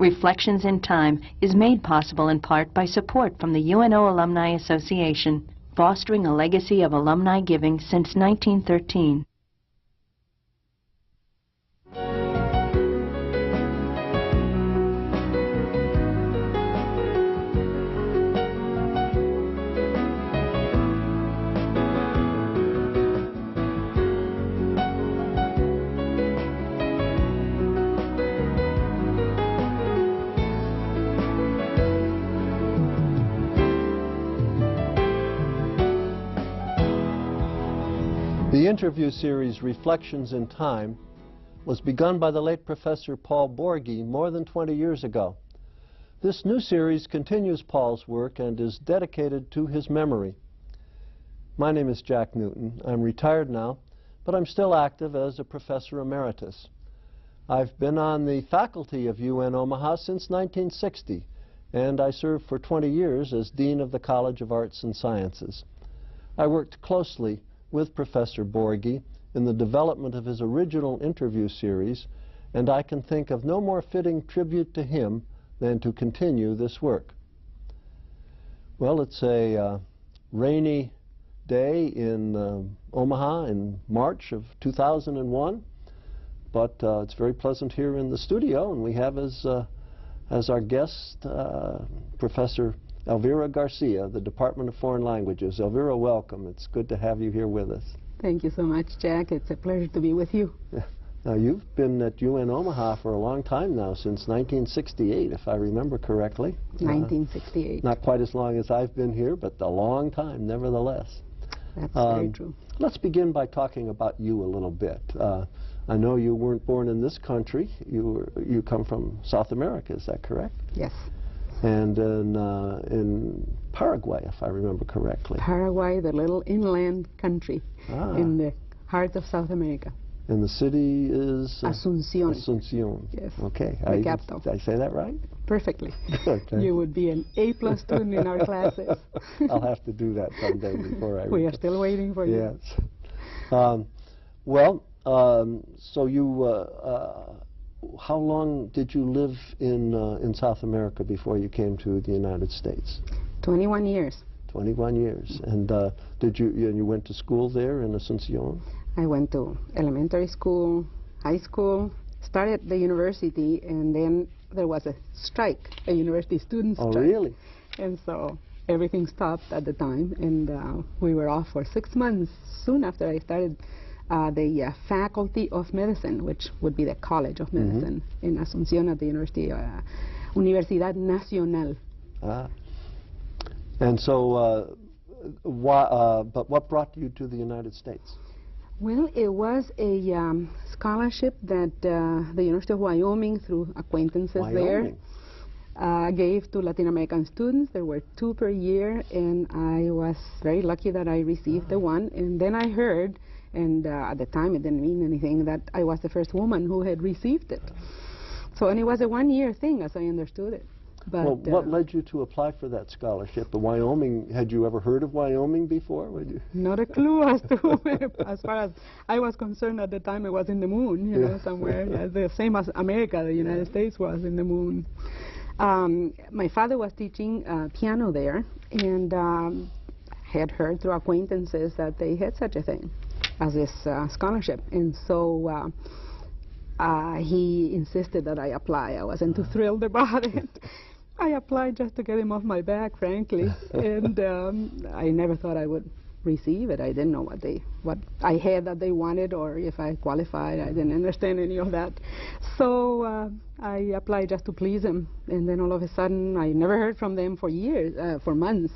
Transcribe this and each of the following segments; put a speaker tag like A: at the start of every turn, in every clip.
A: Reflections in Time is made possible in part by support from the UNO Alumni Association, fostering a legacy of alumni giving since 1913.
B: The interview series Reflections in Time was begun by the late Professor Paul Borghi more than 20 years ago. This new series continues Paul's work and is dedicated to his memory. My name is Jack Newton. I'm retired now, but I'm still active as a professor emeritus. I've been on the faculty of UN Omaha since 1960, and I served for 20 years as Dean of the College of Arts and Sciences. I worked closely with Professor Borghi in the development of his original interview series, and I can think of no more fitting tribute to him than to continue this work. Well, it's a rainy day in Omaha in March of 2001, but it's very pleasant here in the studio, and we have as our guest Professor Elvira Garcia, the Department of Foreign Languages. Elvira, welcome. It's good to have you here with us.
C: Thank you so much, Jack. It's a pleasure to be with you.
B: Yeah. Now, you've been at UN Omaha for a long time now, since 1968, if I remember correctly.
C: 1968.
B: Not quite as long as I've been here, but a long time, nevertheless.
C: That's very true.
B: Let's begin by talking about you a little bit. I know you weren't born in this country. You come from South America, is that correct?
C: Yes.
B: And in Paraguay, if I remember correctly.
C: Paraguay, the little inland country in the heart of South America.
B: And the city is?
C: Asunción.
B: Asunción.
C: Yes.
B: Okay.
C: The capital.
B: Did I say that right?
C: Perfectly.
B: Okay.
C: You would be an A+ student in our classes.
B: I'll have to do that someday before I...
C: We are still waiting for you.
B: Yes. So you... how long did you live in South America before you came to the United States?
C: 21 years.
B: 21 years. And you went to school there in Asunción?
C: I went to elementary school, high school, started the university, and then there was a strike, a university student strike.
B: Oh, really?
C: And so everything stopped at the time, and we were off for 6 months. Soon after I started the Faculty of Medicine, which would be the College of Medicine in Asunción at the University, Universidad Nacional.
B: And so, but what brought you to the United States?
C: Well, it was a scholarship that the University of Wyoming, through acquaintances there, gave to Latin American students. There were 2 per year, and I was very lucky that I received the one. And then I heard, and at the time it didn't mean anything, that I was the first woman who had received it. So, and it was a 1-year thing, as I understood it. But,
B: well, what led you to apply for that scholarship? The Wyoming, had you ever heard of Wyoming before?
C: Not a clue as to, as far as I was concerned at the time, it was in the moon, you know, somewhere, the same as America, the United States was in the moon. My father was teaching piano there, and had heard through acquaintances that they had such a thing as this scholarship, and so he insisted that I apply. I wasn't too thrilled about it. I applied just to get him off my back, frankly, and I never thought I would receive it. I didn't know what I had that they wanted, or if I qualified. I didn't understand any of that. So I applied just to please him, and then all of a sudden I never heard from them for years, for months,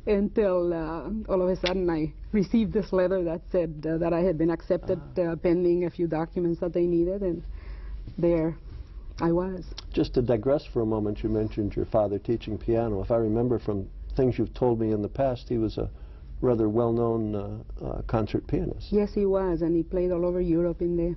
C: until all of a sudden I received this letter that said that I had been accepted pending a few documents that they needed, and there I was.
B: Just to digress for a moment, you mentioned your father teaching piano. If I remember from things you've told me in the past, he was a rather well-known concert pianist.
C: Yes, he was, and he played all over Europe in the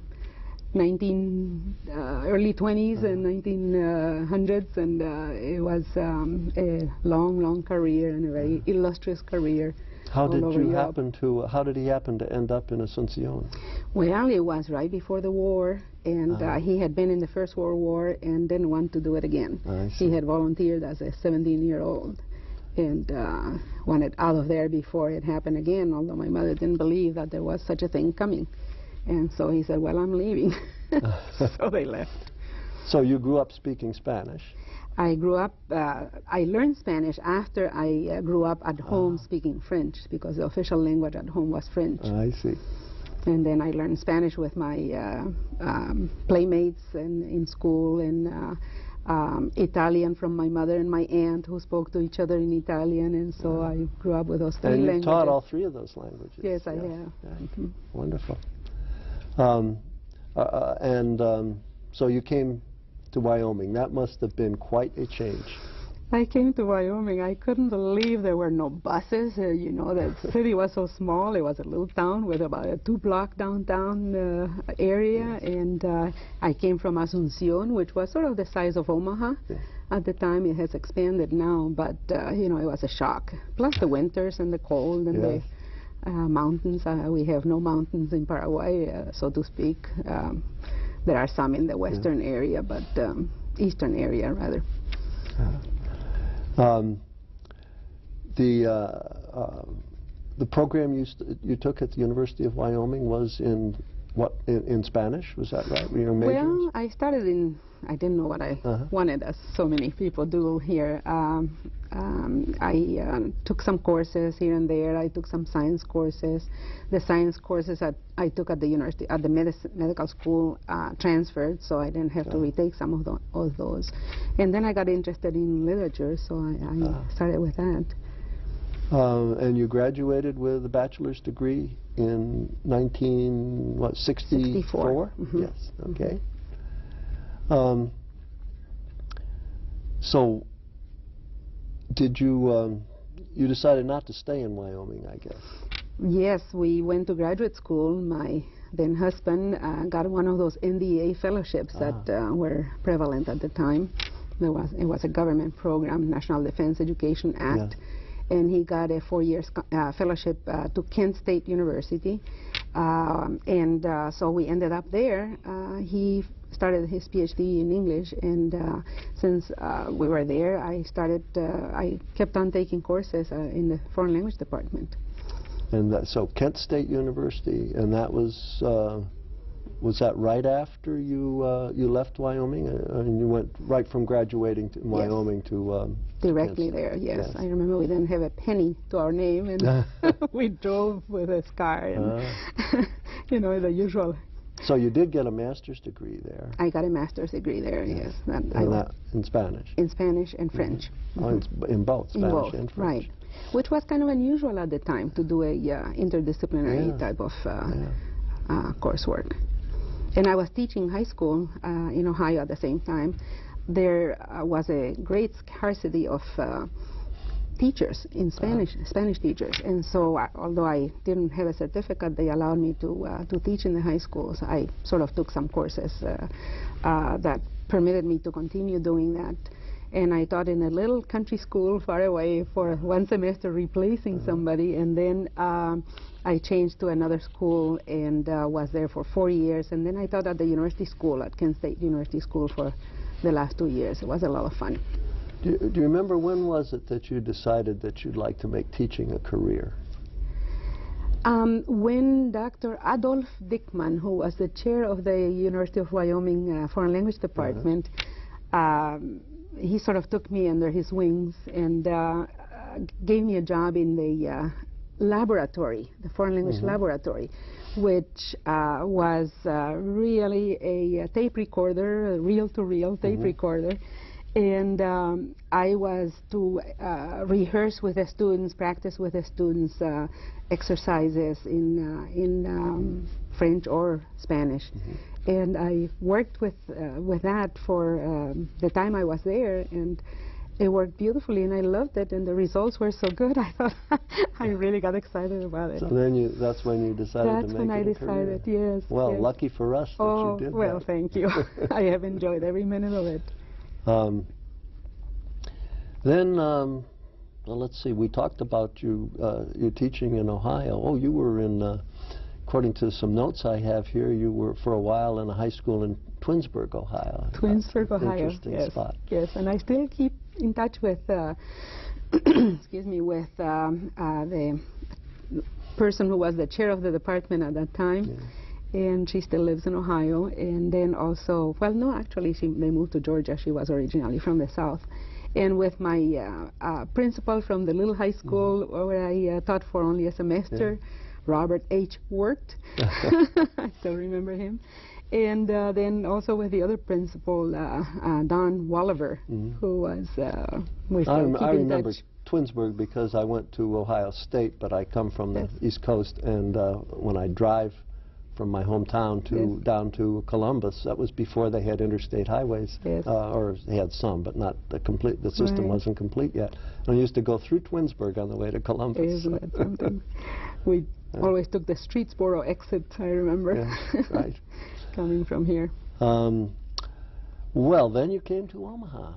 C: early 20s and 1900s, and it was a long career and a very illustrious career.
B: How did he happen to end up in Asunción?
C: Well, it was right before the war, and he had been in the First World War and didn't want to do it again. He had volunteered as a 17-year-old and wanted out of there before it happened again, although my mother didn't believe that there was such a thing coming. And so he said, well, I'm leaving. So they left.
B: So you grew up speaking Spanish?
C: I grew up, I learned Spanish after I grew up at home speaking French, because the official language at home was French.
B: I see.
C: And then I learned Spanish with my playmates in school, and Italian from my mother and my aunt, who spoke to each other in Italian, and so I grew up with those three languages.
B: And you taught all three of those languages?
C: Yes, I have.
B: Yeah. Wonderful. So you came to Wyoming. That must have been quite a change.
C: I came to Wyoming. I couldn't believe there were no buses. You know, the city was so small. It was a little town with about a 2-block downtown area. And I came from Asunción, which was sort of the size of Omaha. At the time. It has expanded now, but you know, it was a shock. Plus the winters and the cold and the mountains. We have no mountains in Paraguay, so to speak. There are some in the western area, but eastern area rather.
B: The program you took at the University of Wyoming was in what, in Spanish? Was that right? Were you majors?
C: Well, I started in, I didn't know what I wanted, as so many people do here. I took some courses here and there. I took some science courses. The science courses I took at the university, at the medical school, transferred, so I didn't have to retake some of those. And then I got interested in literature, so I started with that.
B: And you graduated with a bachelor's degree in 1964? Yes, okay. So did you, you decided not to stay in Wyoming, I guess?
C: Yes, we went to graduate school. My then husband got one of those NDA fellowships that were prevalent at the time. It was a government program, National Defense Education Act. And he got a 4-year fellowship to Kent State University. So we ended up there. He started his PhD in English, and since we were there, I kept on taking courses in the foreign language department.
B: And so Kent State University, and that was that right after you left Wyoming? And you went right from graduating in Wyoming to
C: directly there, yes. I remember we didn't have a penny to our name, and we drove with a car, and you know, the usual.
B: So you did get a master's degree there?
C: I got a master's degree there, yes.
B: And that in Spanish? In
C: Spanish and French.
B: Oh, in both, Spanish and French.
C: Right. Which was kind of unusual at the time, to do a interdisciplinary type of coursework. And I was teaching high school in Ohio at the same time. There was a great scarcity of teachers in Spanish, Spanish teachers. And so although I didn't have a certificate, they allowed me to teach in the high schools. I sort of took some courses that permitted me to continue doing that. And I taught in a little country school far away for 1 semester, replacing somebody. And then I changed to another school and was there for 4 years. And then I taught at the university school, at Kent State University School, for the last 2 years. It was a lot of fun.
B: Do you remember when was it that you decided that you'd like to make teaching a career?
C: When Dr. Adolf Dickman, who was the chair of the University of Wyoming Foreign Language Department, he sort of took me under his wings and gave me a job in the laboratory, the foreign language laboratory, which was really a tape recorder, a reel-to-reel tape recorder. And I was to rehearse with the students, practice with the students exercises in French or Spanish. And I worked with that for the time I was there, and it worked beautifully, and I loved it, and the results were so good, I thought I really got excited about it.
B: So then that's when you decided to make it a career? That's when I decided,
C: yes.
B: Well, lucky for us that you did that.
C: Well, thank you. I have enjoyed every minute of it.
B: Well, let's see, we talked about you teaching in Ohio. Oh, you were in according to some notes I have here, you were for a while in a high school in Twinsburg, Ohio.
C: Twinsburg, Ohio.
B: Interesting
C: Yes.
B: spot.
C: Yes, and I still keep in touch with, excuse me, with the person who was the chair of the department at that time.
B: Yeah.
C: And she still lives in Ohio. And then also, well, no, actually, they moved to Georgia. She was originally from the South. And with my principal from the little high school where I taught for only a semester, Robert H. Wirt. I still remember him. And then also with the other principal, Don Walliver, who was, we still keep
B: I
C: in
B: remember
C: touch.
B: Twinsburg because I went to Ohio State, but I come from the East Coast, and when I drive from my hometown to down to Columbus, that was before they had interstate highways, or they had some, but not the complete. The system wasn't complete yet. And I used to go through Twinsburg on the way to Columbus.
C: Isn't that something? We always took the Streetsboro exit, I remember.
B: Yeah, right.
C: Coming from here.
B: Well, then you came to Omaha,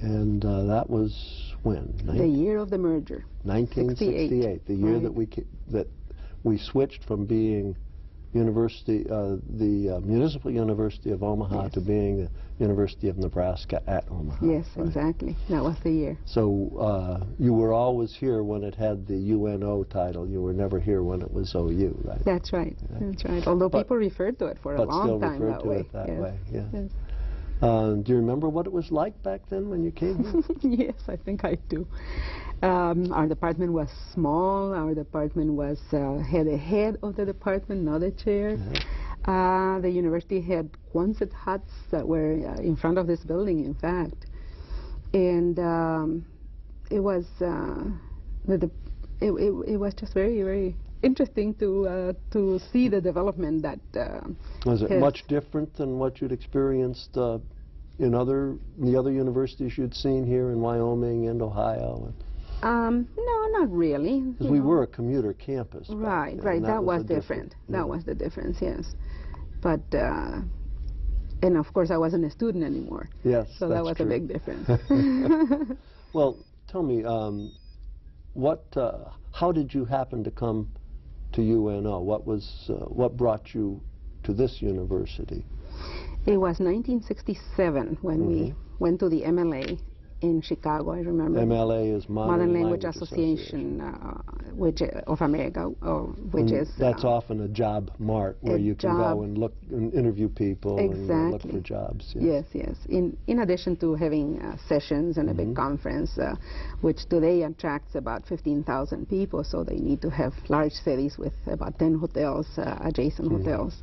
B: and that was when?
C: The year of the merger.
B: 1968, the year that we switched from being university, the Municipal University of Omaha to being the University of Nebraska at Omaha.
C: Yes, exactly. That was the year.
B: So you were always here when it had the UNO title. You were never here when it was OU, right?
C: That's right. That's right. Although people referred to it for a long time that way.
B: But still referred to it that way, yes. Do you remember what it was like back then when you came here?
C: Yes, I think I do. Our department was small. Our department was had a head of the department, not a chair. The university had Quonset huts that were in front of this building, in fact. And it was it was just very, very interesting to see the development that
B: was it much different than what you'd experienced in the other universities you'd seen here in Wyoming and Ohio?
C: No, not really.
B: Because we were a commuter campus.
C: Right, right. That was different. That was the difference, yes. But, and of course I wasn't a student anymore.
B: Yes,
C: so that was a big difference.
B: Well, tell me, how did you happen to come to UNO? What brought you to this university?
C: It was 1967 when we went to the MLA in Chicago, I remember.
B: MLA is Modern Language Association,
C: which of America, which is...
B: That's often a job mart where you can go and look and interview people and look for jobs.
C: Yes, yes. In addition to having sessions and a big conference, which today attracts about 15,000 people, so they need to have large cities with about 10 hotels, adjacent hotels.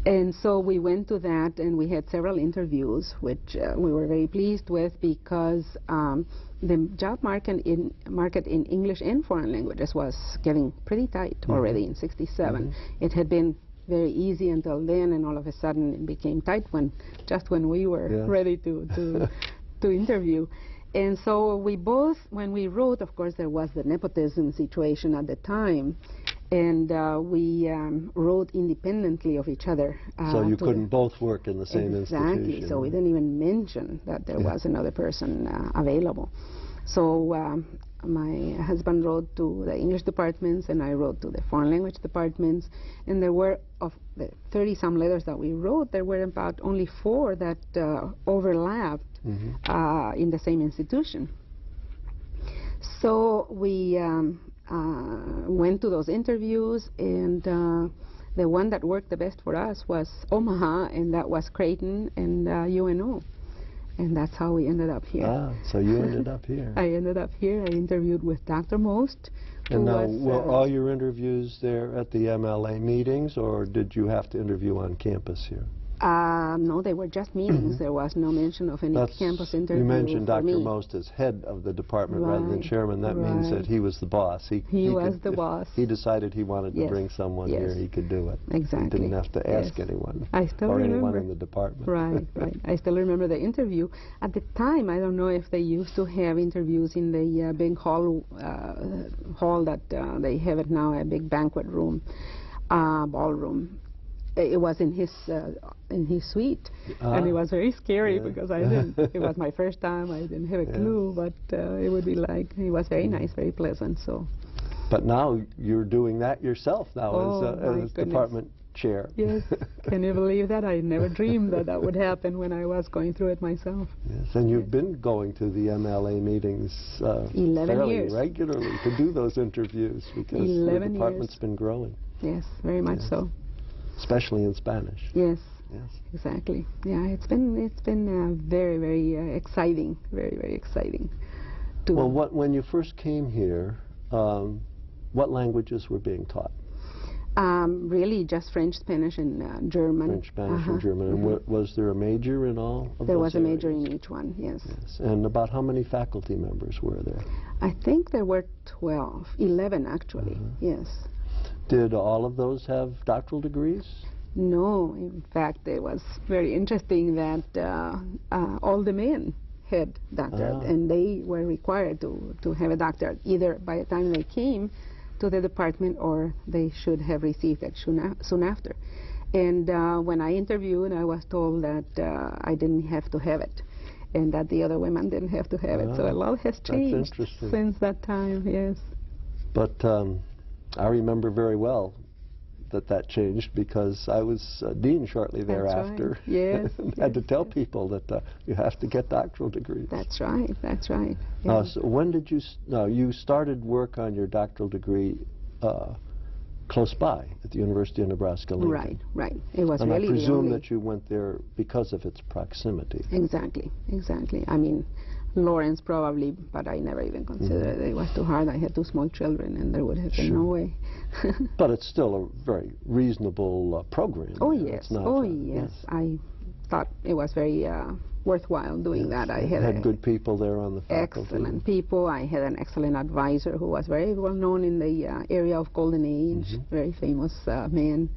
C: And so we went to that, and we had several interviews, which we were very pleased with, because the job market in English and foreign languages was getting pretty tight already in '67. It had been very easy until then, and all of a sudden it became tight just when we were ready to interview. And so we both, when we wrote, of course, there was the nepotism situation at the time. And we wrote independently of each other.
B: So you couldn't both work in the same institution.
C: Exactly. So we didn't even mention that there was another person available. So my husband wrote to the English departments, and I wrote to the foreign language departments. And there were, of the 30-some letters that we wrote, there were about only 4 that overlapped in the same institution. So we went to those interviews, and the one that worked the best for us was Omaha, and that was Creighton and UNO. And that's how we ended up here.
B: Ah, so you ended up here.
C: I ended up here. I interviewed with Dr. Most.
B: And now, were all your interviews there at the MLA meetings, or did you have to interview on campus here?
C: No, they were just meetings. There was no mention of any campus interview.
B: You mentioned
C: for
B: Dr.
C: me.
B: Most as head of the department rather than chairman. That means that he was the boss.
C: He was the boss.
B: He decided he wanted to bring someone here, he could do it.
C: Exactly.
B: He didn't have to ask anyone
C: or
B: anyone in the department.
C: Right, right. I still remember the interview. At the time, I don't know if they used to have interviews in the big hall that they have it now, a big banquet room, ballroom. It was in his suite, and it was very scary because I didn't. It was my first time. I didn't have a clue, but it would be like, he was very nice, very pleasant. So
B: But now you're doing that yourself now as
C: goodness.
B: department chair.
C: Yes, can you believe that? I never dreamed that that would happen when I was going through it myself.
B: Yes, and you've been going to the MLA meetings
C: 11
B: fairly
C: years.
B: regularly to do those interviews because the
C: 11
B: department's
C: years.
B: been growing.
C: Yes, very much
B: Yes.
C: so.
B: Especially in Spanish.
C: Yes,
B: Yes.
C: exactly. Yeah, it's been very, very exciting, very exciting.
B: Well, when you first came here, what languages were being taught?
C: Really just French, Spanish, and German.
B: French, Spanish, and German. And was there a major in all of
C: There
B: those
C: was a major
B: areas?
C: in each one, yes.
B: Yes. And about how many faculty members were there?
C: I think there were 11 actually, yes.
B: Did all of those have doctoral degrees?
C: No, in fact, it was very interesting that all the men had doctorate, and they were required to have a doctorate, either by the time they came to the department or they should have received it soon after. And when I interviewed, I was told that I didn't have to have it, and that the other women didn't have to have it. So a lot has changed since that time, yes.
B: But I remember very well that changed because I was dean shortly thereafter.
C: Right. Yes.
B: And had to tell people that you have to get doctoral degrees.
C: That's right, that's right. Yes.
B: So when did you, you started work on your doctoral degree close by at the University of Nebraska, Lincoln.
C: Right, right. It was
B: and
C: really
B: I presume
C: the only...
B: that you went there because of its proximity.
C: Exactly, exactly. I mean, Lawrence probably, but I never even considered it. It was too hard. I had 2 small children, and there would have been no way.
B: But it's still a very reasonable program.
C: Oh,
B: You know,
C: yes.
B: it's not,
C: Oh, yes. I thought it was very worthwhile doing that. I had
B: good people there on the faculty.
C: Excellent people. I had an excellent advisor who was very well known in the area of Golden Age, very famous man.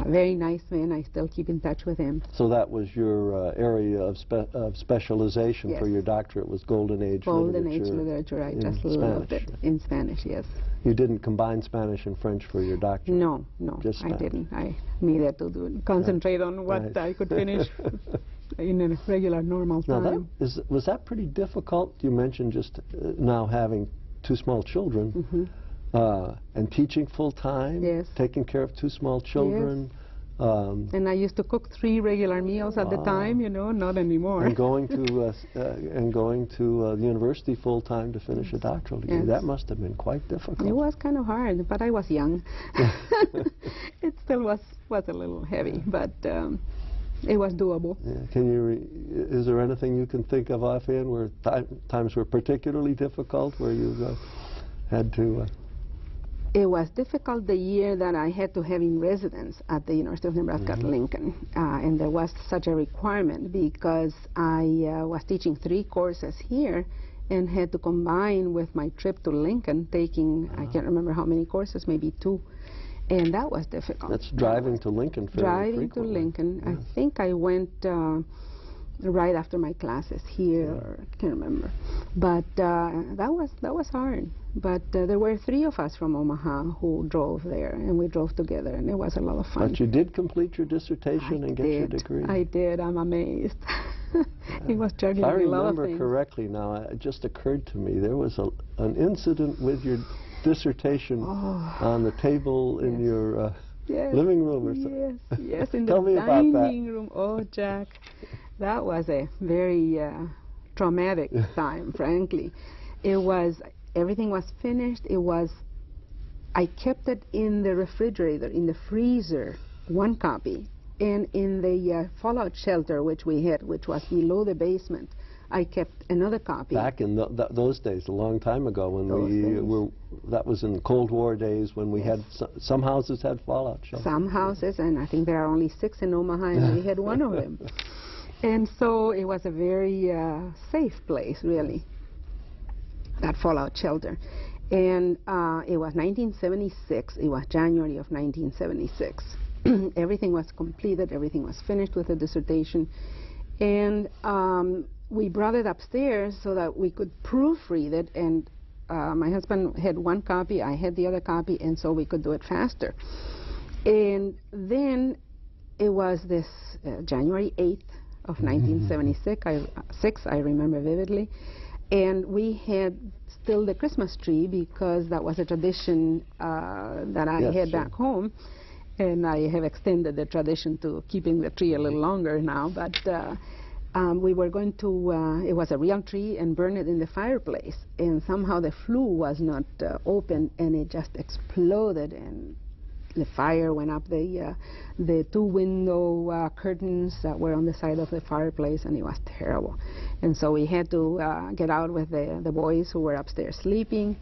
C: Very nice man. I still keep in touch with him.
B: So that was your area of specialization for your doctorate, was Golden Age literature.
C: Golden Age literature. I just loved it. In Spanish, yes.
B: You didn't combine Spanish and French for your doctorate?
C: No,
B: Just
C: I
B: Spanish.
C: didn't. I needed to concentrate on what I could finish in a regular, normal time.
B: Now, was that pretty difficult? You mentioned just now having 2 small children. And teaching full-time, taking care of 2 small children.
C: And I used to cook 3 regular meals at the time, you know, not anymore.
B: And going to the university full-time to finish a doctoral degree. That must have been quite difficult.
C: It was kind of hard, but I was young. It still was a little heavy, but it was doable.
B: Is there anything you can think of offhand where times were particularly difficult, where you had to...
C: It was difficult the year that I had to have in residence at the University of Nebraska at Lincoln, and there was such a requirement because I was teaching 3 courses here and had to combine with my trip to Lincoln, taking, I can't remember how many courses, maybe 2, and that was difficult.
B: That's driving to Lincoln fairly frequently.
C: Driving to Lincoln. I think I went right after my classes here, or I can't remember. But that was hard. But there were 3 of us from Omaha who drove there, and we drove together, and it was a lot of fun.
B: But you did complete your dissertation and get your degree?
C: I did. I'm amazed. It was juggling a lot of things.
B: If I remember correctly now, it just occurred to me, there was an incident with your dissertation on the table in your living room or something.
C: Yes, in the dining room. Oh, Jack. That was a very traumatic time, frankly. It was, everything was finished. I kept it in the refrigerator, in the freezer, 1 copy. And in the fallout shelter which we had, which was below the basement, I kept another copy.
B: Back in those days, a long time ago, when that was in Cold War days, when we had, some houses had fallout shelters.
C: Some houses, and I think there are only 6 in Omaha, and we had 1 of them. And so it was a very safe place, really, that fallout shelter. And it was 1976. It was January of 1976. Everything was completed. Everything was finished with the dissertation. And we brought it upstairs so that we could proofread it. And my husband had 1 copy. I had the other copy. And so we could do it faster. And then it was this January 8th. Of 1976, I remember vividly, And we had still the Christmas tree because that was a tradition that I had back home. And I have extended the tradition to keeping the tree a little longer now. But we were going to, it was a real tree, and burn it in the fireplace. And somehow the flue was not open, and it just exploded, and the fire went up the two window curtains that were on the side of the fireplace, and it was terrible. And so we had to get out with the boys who were upstairs sleeping.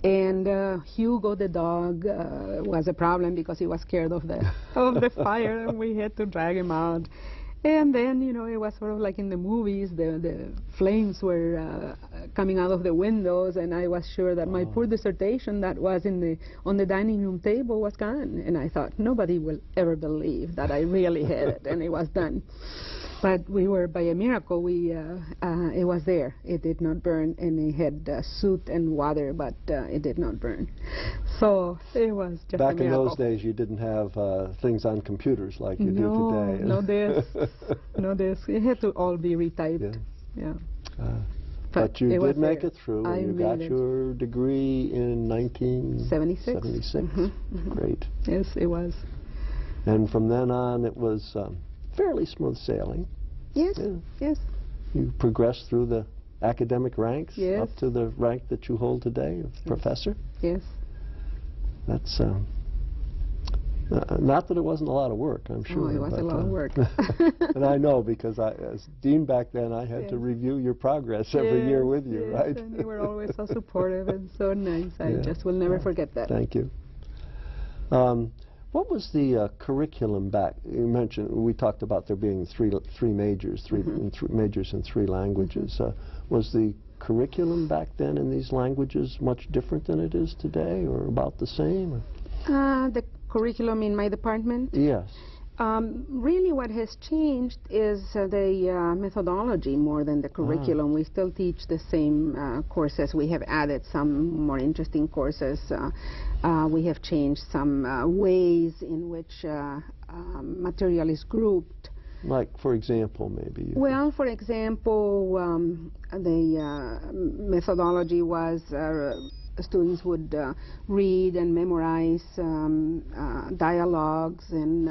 C: And Hugo the dog was a problem because he was scared of the fire, and we had to drag him out. And then, you know, it was sort of like in the movies, the flames were coming out of the windows, and I was sure that my poor dissertation that was on the dining room table was gone. And I thought, nobody will ever believe that I really had it, and it was done. But we were, by a miracle, it was there. It did not burn, and it had soot and water, but it did not burn. So it was just
B: Back
C: a miracle.
B: in those days, you didn't have things on computers like you do today.
C: No discs, no discs. It had to all be retyped. Yeah.
B: But you did make it through.
C: I
B: You got your degree in 1976.
C: 76.
B: Great.
C: Yes, it was.
B: And from then on, it was fairly smooth sailing.
C: Yes, yes.
B: You progressed through the academic ranks up to the rank that you hold today of professor.
C: Yes.
B: That's not that it wasn't a lot of work, I'm sure.
C: Oh, it was a lot of work.
B: And I know, because as dean back then, I had to review your progress every year with you, right?
C: And you were always so supportive and so nice. I just will never forget that.
B: Thank you. What was the curriculum back? You mentioned, we talked about there being three majors, majors in 3 languages. Was the curriculum back then in these languages much different than it is today, or about the same?
C: The curriculum in my department?
B: Yes.
C: Really what has changed is the methodology more than the curriculum. We still teach the same courses. We have added some more interesting courses. We have changed some ways in which material is grouped.
B: Like, for example, maybe?
C: Well, for example, the methodology was students would read and memorize dialogues, and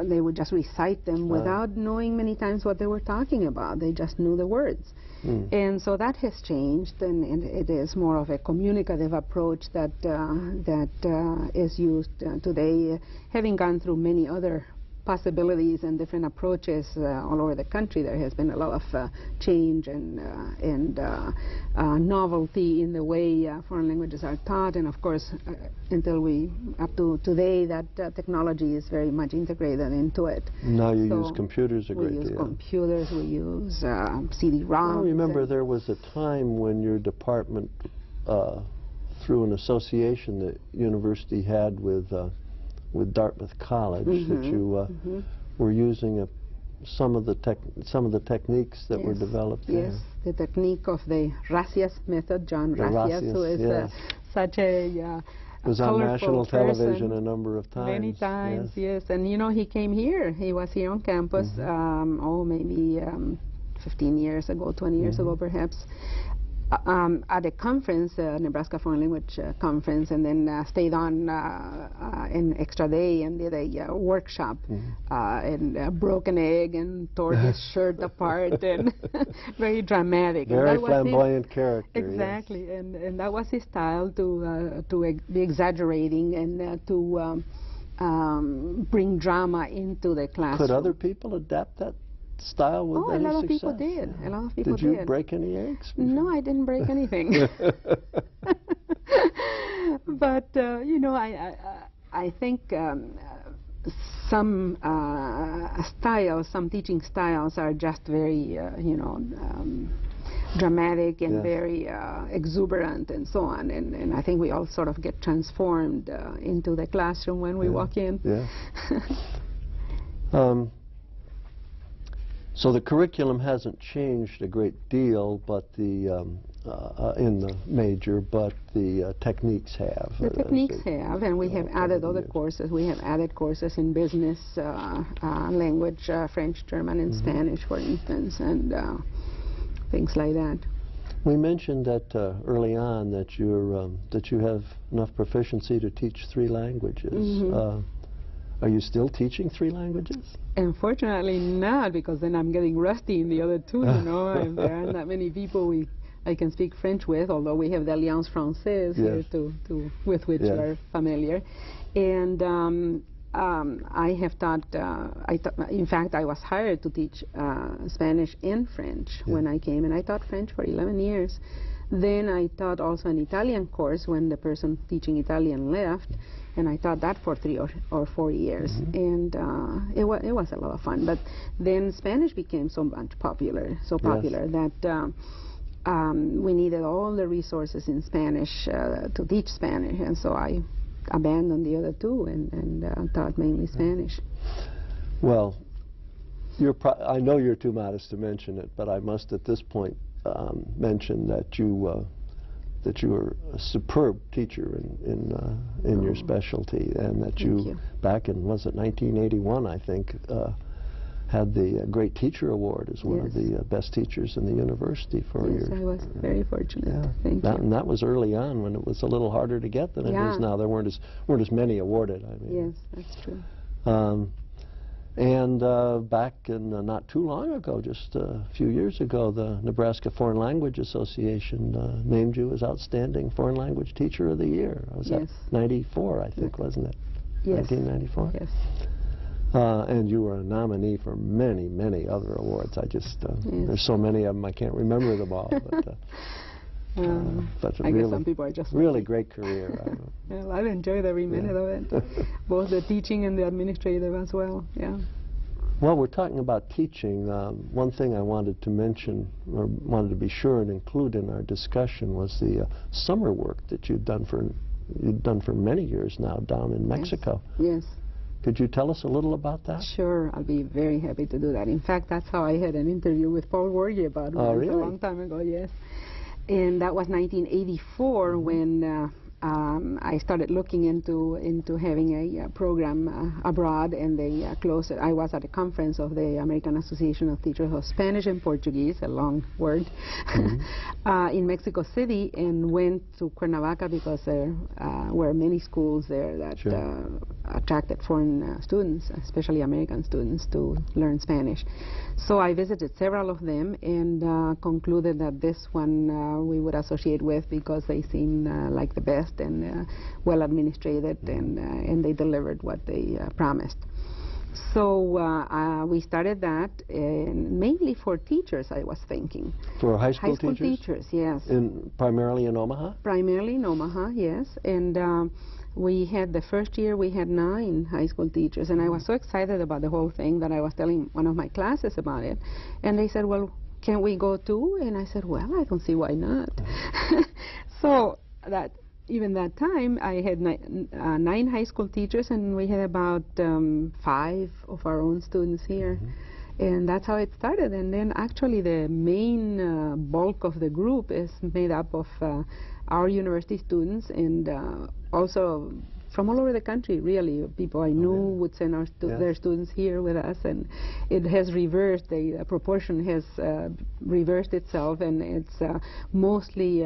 C: they would just recite them without knowing many times what they were talking about. They just knew the words. And so that has changed, and it is more of a communicative approach that is used today, having gone through many other possibilities and different approaches all over the country. There has been a lot of change and novelty in the way foreign languages are taught, and of course until up to today that technology is very much integrated into it.
B: Now you use computers a great deal.
C: We use computers, we use CD-ROMs.
B: I remember there was a time when your department, through an association that university had with Dartmouth College, that you were using some of the techniques that were developed there.
C: Yes, the technique of the Gracias method. John Gracias, who is such a
B: was on national
C: person,
B: television a number of times.
C: Many times, yes. And you know, he came here. He was here on campus, maybe 15 years ago, 20 years ago perhaps. At a conference, Nebraska Foreign Language Conference, and then stayed on an extra day and did a workshop, and broke an egg and tore his shirt apart, and very dramatic.
B: Very flamboyant character.
C: Exactly, and that was his style, to be exaggerating and to bring drama into the classroom.
B: Could other people adapt that style with any success?
C: A lot of people did. A lot of people did.
B: Did you break any eggs?
C: No, I didn't break anything. But you know, I think some styles, some teaching styles, are just very dramatic and very exuberant and so on. And I think we all sort of get transformed into the classroom when we walk in.
B: So the curriculum hasn't changed a great deal, but in the major, but the techniques have.
C: The techniques have, and we have added other courses. We have added courses in business, language, French, German, and Spanish, for instance. And things like that.
B: We mentioned that early on that you have enough proficiency to teach 3 languages. Are you still teaching 3 languages?
C: Unfortunately not, because then I'm getting rusty in the other 2, you know, and there aren't that many people I can speak French with, although we have the Alliance Française here with which you are familiar. And I have taught, in fact, I was hired to teach Spanish and French when I came, and I taught French for 11 years. Then I taught also an Italian course when the person teaching Italian left, and I taught that for 3 or 4 years, and it was a lot of fun. But then Spanish became so popular that we needed all the resources in Spanish to teach Spanish, and so I abandoned the other 2 and taught mainly Spanish.
B: Well, I know you're too modest to mention it, but I must at this point mention that you were a superb teacher in your specialty, and that you back in, was it 1981, I think, had the Great Teacher Award as one of the best teachers in the university for your...
C: I was very fortunate. Thank you.
B: And that was early on, when it was a little harder to get than it is now. There weren't as many awarded. I mean.
C: Yes, that's true.
B: And back in not too long ago, just a few years ago, the Nebraska Foreign Language Association named you as Outstanding Foreign Language Teacher of the Year. Was that 94, I think, wasn't it?
C: Yes.
B: 1994?
C: Yes.
B: And you were a nominee for many, many other awards. I just, there's so many of them, I can't remember them all. But
C: I guess some people are just
B: really great career.
C: Well, I've enjoyed every minute of it, both the teaching and the administrative as well. Yeah.
B: Well, we're talking about teaching. One thing I wanted to mention, or wanted to be sure and include in our discussion, was the summer work that you've done for many years now down in Mexico.
C: Yes.
B: Could you tell us a little about that?
C: Sure, I'll be very happy to do that. In fact, that's how I had an interview with Paul Borghi about
B: a
C: long time ago, yes. And that was 1984 when I started looking into having a program abroad, and they closed it. I was at a conference of the American Association of Teachers of Spanish and Portuguese, a long word, in Mexico City, and went to Cuernavaca because there were many schools there that attracted foreign students, especially American students, to learn Spanish. So I visited several of them and concluded that this one we would associate with because they seemed like the best and well administrated, and they delivered what they promised. So we started that mainly for teachers, I was thinking.
B: For high school
C: teachers? High school teachers, yes.
B: Primarily in Omaha?
C: Primarily in Omaha, yes. And we had, the first year we had 9 high school teachers, and I was so excited about the whole thing that I was telling one of my classes about it. And they said, well, can we go too? And I said, well, I don't see why not. So even that time, I had 9 high school teachers, and we had about 5 of our own students here. And that's how it started. And then actually the main bulk of the group is made up of our university students, and also from all over the country, really. People I knew would send their students here with us, and it has reversed, the proportion has reversed itself, and it's mostly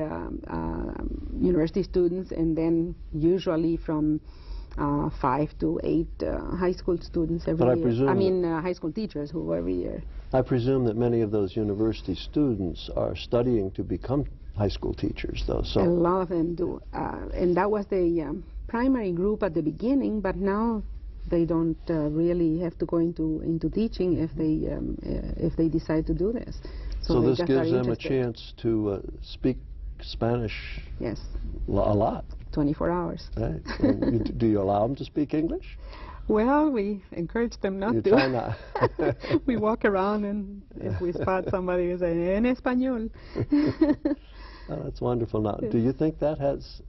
C: university students, and then usually from 5 to 8 high school students every year. I mean, high school teachers who every year.
B: I presume that many of those university students are studying to become high school teachers, though. So
C: a lot of them do, and that was the primary group at the beginning, but now they don't really have to go into teaching if they decide to do this.
B: So this gives them a chance to speak Spanish.
C: Yes.
B: A lot.
C: 24 hours.
B: Right. Do you allow them to speak English?
C: Well, we encourage them not to.
B: Try not.
C: We walk around, and if we spot somebody who says, en español.
B: Oh, that's wonderful. Now, do you think that has,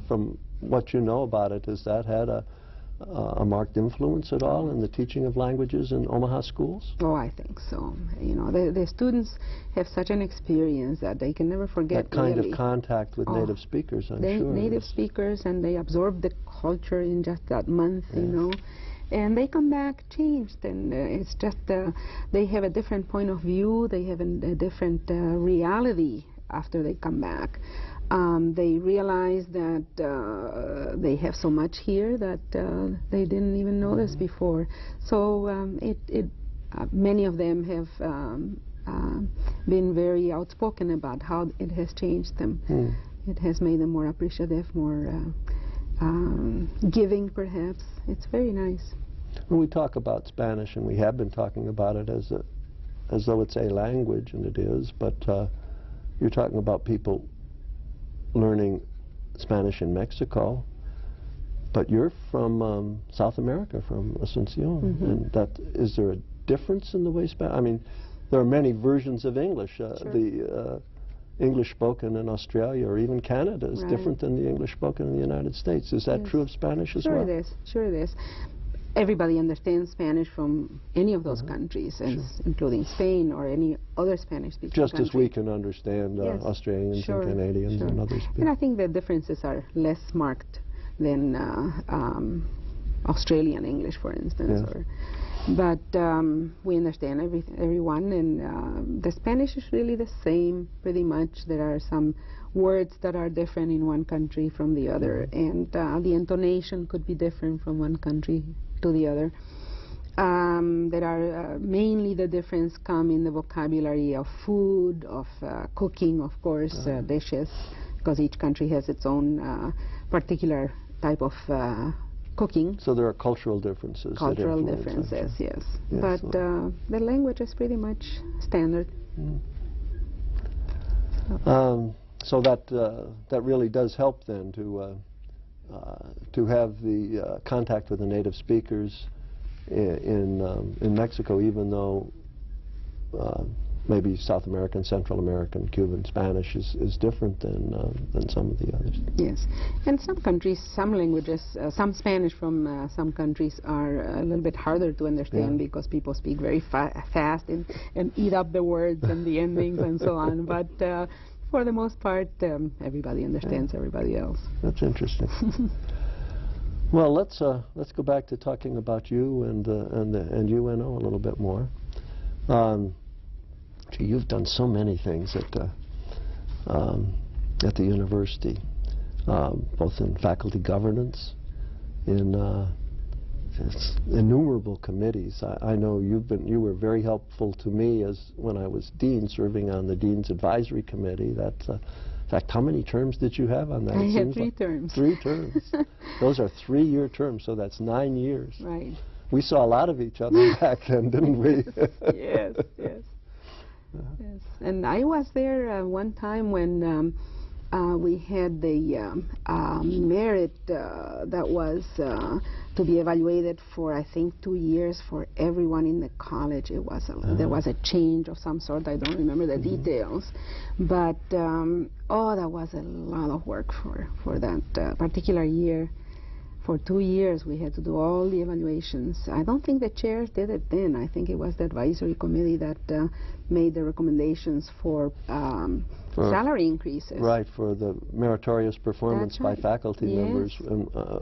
B: from what you know about it, has that had a marked influence at all in the teaching of languages in Omaha schools?
C: Oh, I think so. You know, the students have such an experience that they can never forget.
B: That kind of contact with native speakers, I'm sure.
C: Native speakers, and they absorb the culture in just that month, you know. and they come back changed, and it's just they have a different point of view, they have a different reality after they come back. They realize that they have so much here that they didn't even notice before. So many of them have been very outspoken about how it has changed them. It has made them more appreciative, more giving, perhaps. It's very nice.
B: When we talk about Spanish, and we have been talking about it as though it's a language, and it is, but you're talking about people learning Spanish in Mexico, but you're from South America, from Asuncion. And is there a difference in the way I mean, there are many versions of English. The English spoken in Australia or even Canada is different than the English spoken in the United States. Is that true of Spanish as well?
C: Sure it is. Sure it is. Everybody understands Spanish from any of those countries, including Spain or any other Spanish-speaking
B: Just
C: country.
B: as we can understand Australians and Canadians and others.
C: And I think the differences are less marked than Australian English, for instance. But we understand everyone, and the Spanish is really the same, pretty much. There are some words that are different in one country from the other, and the intonation could be different from one country to the other. There are mainly the difference come in the vocabulary of food, of cooking, of course, dishes, because each country has its own particular type of cooking.
B: So there are cultural differences.
C: Cultural differences, yes. But the language is pretty much standard.
B: So that really does help then to have the contact with the native speakers in Mexico, even though maybe South American, Central American, Cuban Spanish is different than some of the others.
C: Yes, and some countries, some languages, some Spanish from some countries are a little bit harder to understand because people speak very fast and eat up the words and the endings and so on. But for the most part, everybody understands everybody else.
B: That's interesting. Well, let's go back to talking about you and UNO a little bit more. You've done so many things at the university, both in faculty governance, in innumerable committees. I know you were very helpful to me when I was dean, serving on the Dean's Advisory Committee. In fact, how many terms did you have on that?
C: I had 3 terms.
B: 3 terms. Those are 3-year terms, so that's 9 years.
C: Right.
B: We saw a lot of each other back then, didn't we?
C: Yes, yes. Yes, and I was there one time when we had the merit that was to be evaluated for, I think, 2 years for everyone in the college. It was there was a change of some sort. I don't remember the details, but that was a lot of work for that particular year. For 2 years, we had to do all the evaluations. I don't think the chairs did it then. I think it was the advisory committee that made the recommendations for salary increases.
B: Right, for the meritorious performance by faculty members,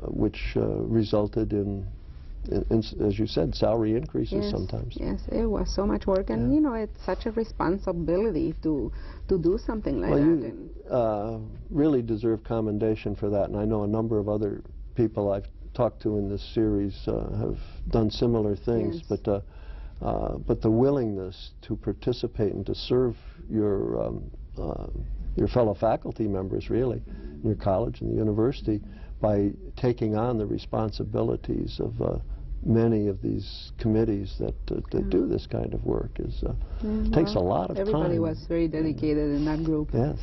B: which resulted in, as you said, salary increases sometimes. Yes,
C: it was so much work, and you know, it's such a responsibility to do something like that.
B: You really deserve commendation for that, and I know a number of other people I've talked to in this series have done similar things, but the willingness to participate and to serve your fellow faculty members, really, in your college and the university, by taking on the responsibilities of many of these committees that do this kind of work takes a lot of time.
C: Everybody was very dedicated in that group.
B: Yes.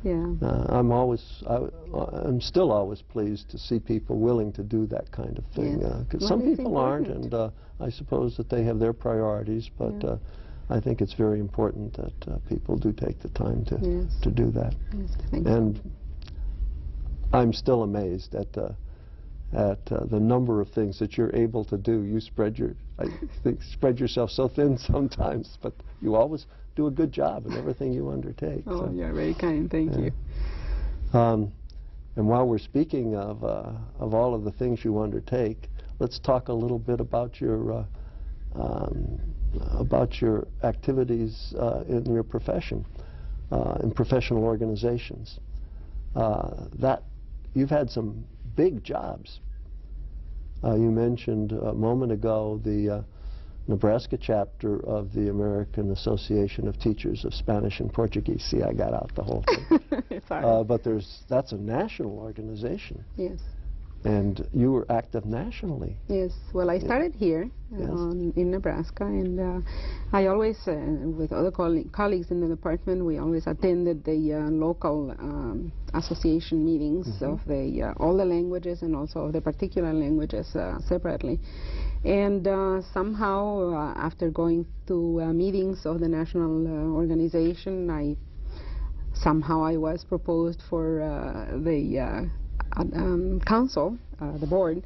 C: Yeah.
B: I'm still always pleased to see people willing to do that kind of thing. Because some people aren't, and I suppose that they have their priorities, but I think it's very important that people do take the time to do that.
C: Yes,
B: and I'm still amazed at the number of things that you're able to do. You spread yourself so thin sometimes, but you always do a good job in everything you undertake.
C: Oh, so, you're very kind. Thank you.
B: And while we're speaking of all of the things you undertake, let's talk a little bit about your activities in your profession, in professional organizations. That you've had some big jobs. You mentioned a moment ago the Nebraska chapter of the American Association of Teachers of Spanish and Portuguese. See, I got out the whole thing. But that's a national organization.
C: Yes.
B: And you were active nationally.
C: Yes. Well, I started here in Nebraska, and I always, with other colleagues in the department, we always attended the local association meetings of all the languages and also of the particular languages separately. And somehow, after going to meetings of the national organization, I was proposed for the council, the board,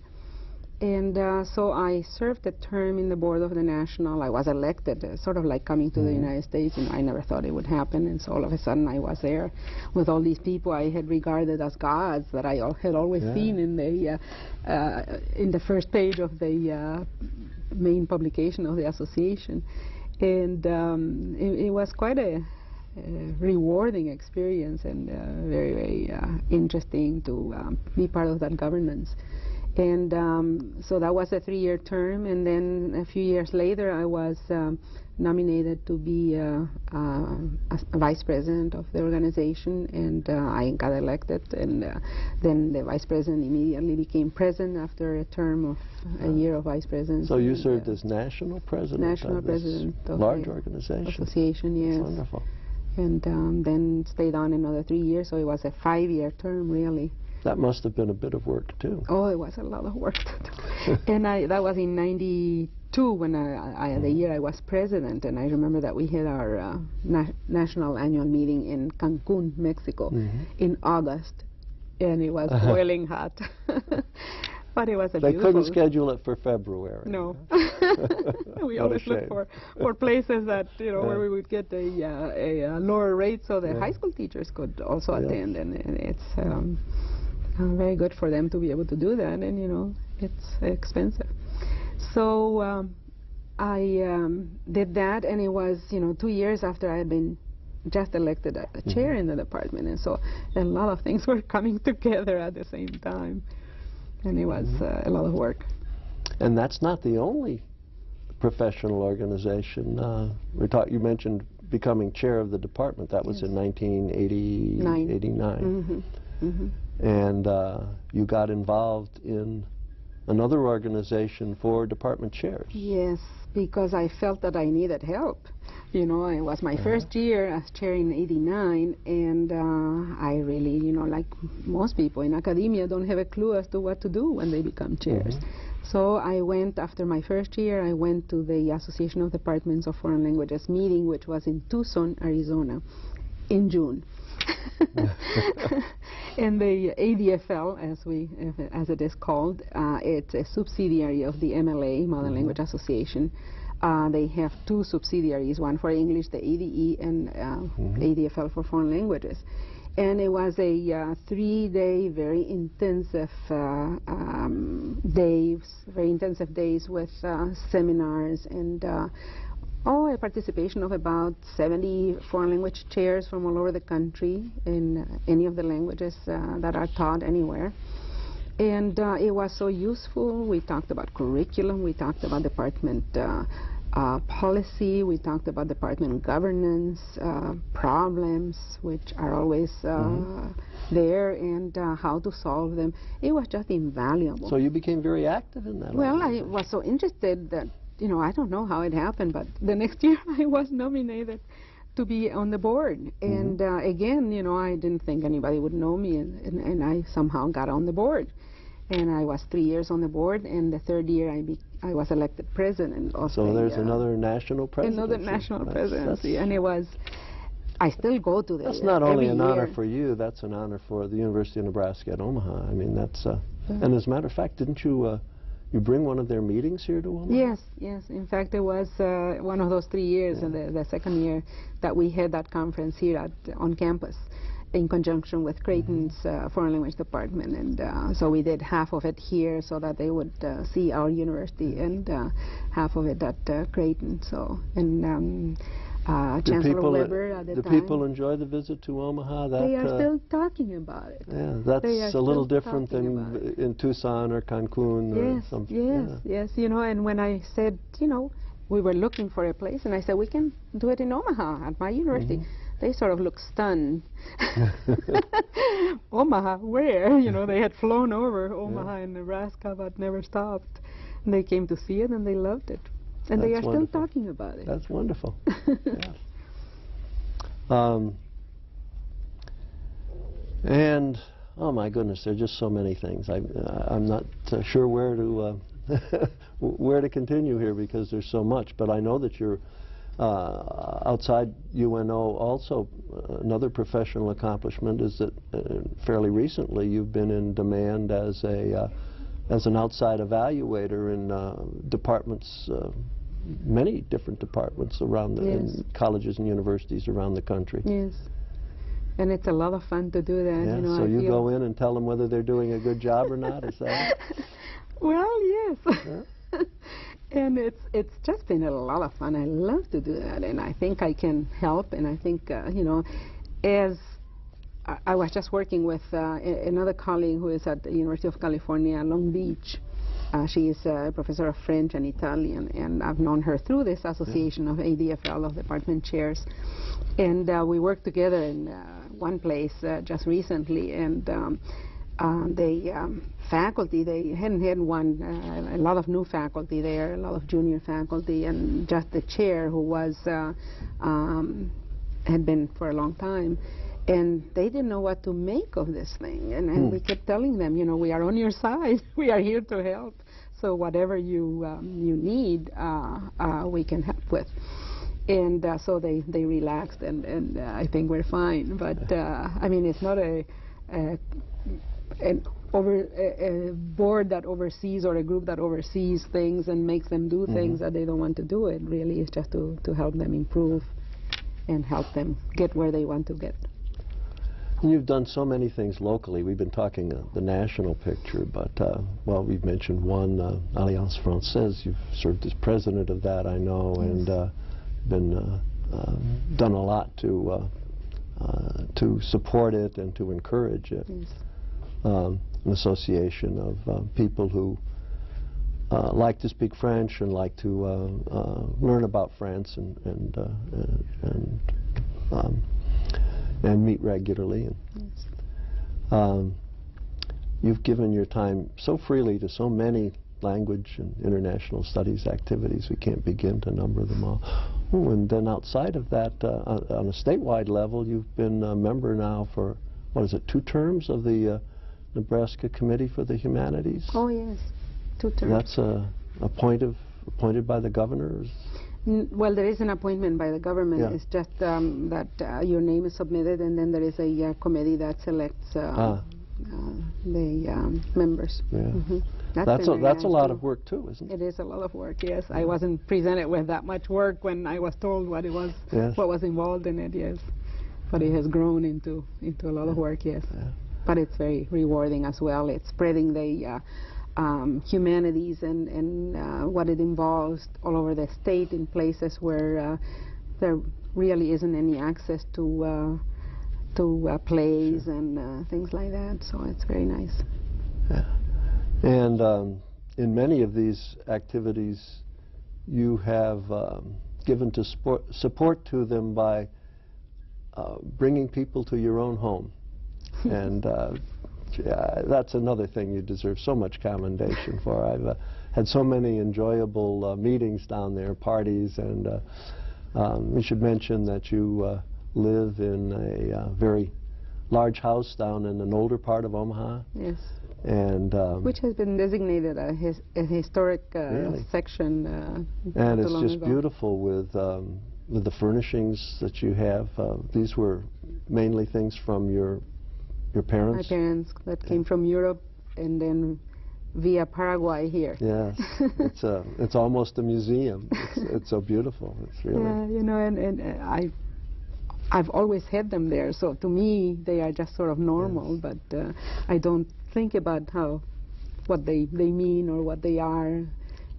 C: and so I served a term in the board of the national. I was elected, sort of like coming to the United States, and I never thought it would happen, and so all of a sudden I was there with all these people I had regarded as gods that I had always seen in the first page of the main publication of the association, and it was quite a rewarding experience, and very, very interesting to be part of that governance. And so that was a 3-year term, and then a few years later I was nominated to be a vice president of the organization, and I got elected, and then the vice president immediately became president after a term of a year of vice president.
B: So you served as national president of this large organization.
C: Association, yes.
B: That's wonderful.
C: And then stayed on another 3 years, so it was a 5-year term, really.
B: That must have been a bit of work, too.
C: Oh, it was a lot of work to do. And that was in '92 when the year I was president, and I remember that we had our national annual meeting in Cancun, Mexico, in August, and it was boiling hot. But it was a beautiful...
B: They couldn't schedule it for February.
C: No. We always look for places that, where we would get a lower rate so the high school teachers could also attend, and it's very good for them to be able to do that, and, it's expensive. So I did that, and it was, 2 years after I had been just elected a chair in the department, and so a lot of things were coming together at the same time. And it was a lot of work.
B: And that's not the only professional organization. You mentioned becoming chair of the department. That was in 1989. And you got involved in another organization for department chairs.
C: Yes, because I felt that I needed help. It was my first year as chair in '89, and I really, like most people in academia, don't have a clue as to what to do when they become chairs. So I went, after my first year, I went to the Association of Departments of Foreign Languages meeting, which was in Tucson, Arizona, in June. And the ADFL, as it is called, it's a subsidiary of the MLA, Modern Language Association. They have 2 subsidiaries, one for English, the ADE, and ADFL for foreign languages. And it was a 3-day, very intensive days with seminars and a participation of about 70 foreign language chairs from all over the country in any of the languages that are taught anywhere. And it was so useful. We talked about curriculum, we talked about department policy, we talked about department governance, problems, which are always there, and how to solve them. It was just invaluable.
B: So you became very active in that.
C: Well, I was so interested that, I don't know how it happened, but the next year I was nominated to be on the board. And again, I didn't think anybody would know me, and I somehow got on the board. And I was 3 years on the board, and the 3rd year I was elected president.
B: So there's another national presidency.
C: Another national presidency, and it was, I still go to the
B: That's not only an honor for you, that's an honor for the University of Nebraska at Omaha. I mean, that's, and as a matter of fact, didn't you, you bring one of their meetings here to Omaha?
C: Yes, yes. In fact, it was one of those 3 years, and the 2nd year that we had that conference here on campus. in conjunction with Creighton's foreign language department, and so we did half of it here so that they would see our university, and half of it at Creighton. So, and Chancellor Weber at the time.
B: Do people enjoy the visit to Omaha?
C: They are still talking about it.
B: Yeah, that's a little different than in Tucson or Cancun or something.
C: Yes. You know, and when I said, you know, we were looking for a place, and I said, we can do it in Omaha at my university. They sort of looked stunned. Omaha, where? You know, they had flown over Omaha in Nebraska, but never stopped. And they came to see it, and they loved it. And they are still talking about it.
B: That's wonderful. And, oh my goodness, there are just so many things. I'm not sure where to where to continue here because there's so much. But I know that you're outside UNO also. Another professional accomplishment is that fairly recently you've been in demand as an outside evaluator in departments, many different departments around the in colleges and universities around the country.
C: Yes. And it's a lot of fun to do that.
B: Yeah,
C: you know,
B: so you go in and tell them whether they're doing a good job or not, is that it?
C: Well, yes. Yeah. And it's just been a lot of fun. I love to do that, and I think I can help, and I think, you know, as I was just working with another colleague who is at the University of California, Long Beach. She is a professor of French and Italian, and I've known her through this association of ADFL, of department chairs. And we worked together in one place just recently, and the faculty, they hadn't had a lot of new faculty there, a lot of junior faculty, and just the chair who was, had been for a long time. And they didn't know what to make of this thing. And we kept telling them, you know, we are on your side. We are here to help. So whatever you need, we can help with. And so they relaxed, and I think we're fine. But, I mean, it's not a board that oversees or a group that oversees things and makes them do things that they don't want to do. It really is just to help them improve and help them get where they want to get.
B: You've done so many things locally. We've been talking the national picture, but, well, we've mentioned one, Alliance Française. You've served as president of that, I know, and been done a lot to support it and to encourage it. An association of people who like to speak French and like to learn about France and meet regularly. And, you've given your time so freely to so many language and international studies activities. We can't begin to number them all. Oh, and then outside of that, on a statewide level, you've been a member now for, what is it, 2 terms of the Nebraska Committee for the Humanities?
C: Oh, yes, 2 terms.
B: That's appointed by the governor?
C: Well, there is an appointment by the government. Yeah. It's just that your name is submitted, and then there is a committee that selects the members.
B: Yeah. That's a lot of work too, isn't it?
C: It is a lot of work. Yes, I wasn't presented with that much work when I was told what it was, what was involved in it. Yes, but it has grown into a lot of work. Yes, but it's very rewarding as well. It's spreading the humanities and what it involves all over the state in places where there really isn't any access to plays and things like that. So it's very nice.
B: Yeah. And in many of these activities, you have given to support to them by bringing people to your own home, and that's another thing you deserve so much commendation for. I've had so many enjoyable meetings down there, parties, and we should mention that you live in a very large house down in an older part of Omaha.
C: Yes.
B: And
C: which has been designated a historic section.
B: And it's just beautiful with the furnishings that you have. These were mainly things from your parents?
C: My parents that came from Europe and then via Paraguay here.
B: Yes, it's almost a museum. It's so beautiful. It's really.
C: Yeah, you know, and I I've always had them there, so to me they are just sort of normal,
B: yes.
C: but I don't think about what they mean or what they are.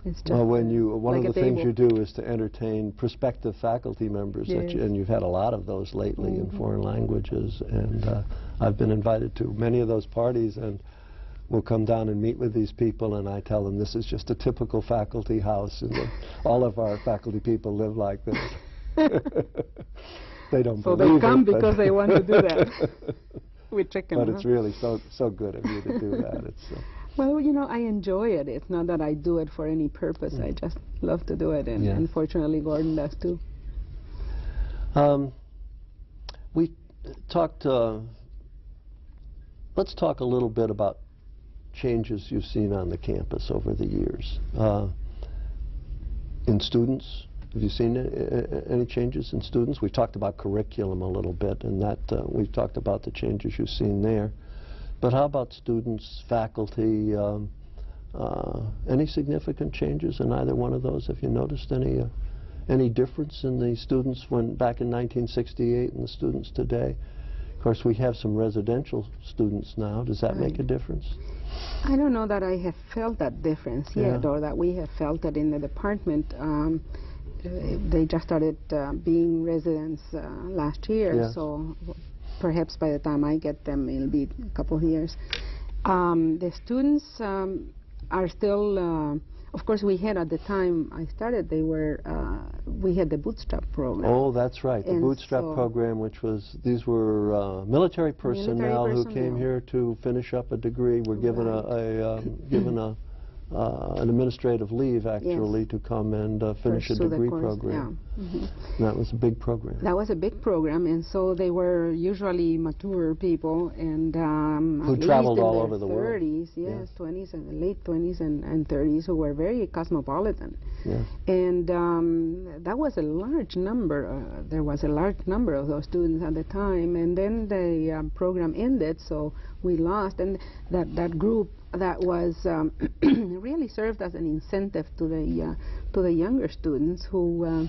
C: It's just
B: well, one
C: like
B: of the things you do is to entertain prospective faculty members,
C: yes.
B: and you've had a lot of those lately
C: mm-hmm.
B: in foreign languages, and I've been invited to many of those parties, and we'll come down and meet with these people, and I tell them this is just a typical faculty house, and all of our faculty people live like this. They don't
C: so
B: believe
C: they come
B: it,
C: because they want to do that. With chicken.
B: But it's really so good of you to do that. It's
C: well, you know, I enjoy it. It's not that I do it for any purpose. I just love to do it, and
B: yes.
C: unfortunately Gordon does too.
B: We talked, let's talk a little bit about changes you've seen on the campus over the years. In students, have you seen any changes in students? We've talked about curriculum a little bit, and that we've talked about the changes you've seen there. But how about students, faculty, any significant changes in either one of those? Have you noticed any difference in the students back in 1968 and the students today? Of course, we have some residential students now. Does that make a difference?
C: I don't know that I have felt that difference yet, or that we have felt it in the department. They just started being residents last year,
B: yes.
C: so perhaps by the time I get them, it'll be a couple of years. The students are still, of course, we had at the time I started, we had the bootstrap program.
B: Oh, that's right, the bootstrap program, which was, these were military personnel who came here to finish up a degree, were given an administrative leave, actually, to come and finish a degree program.
C: Yeah. Mm-hmm.
B: And that was a big program.
C: That was a big program, and so they were usually mature people, and
B: who traveled all over the
C: 30s,
B: world.
C: Yes, 20s and late 20s and 30s, who were very cosmopolitan.
B: Yes.
C: And that was a large number. There was a large number of those students at the time, and then the program ended, so we lost, and that group that was really served as an incentive to the younger students who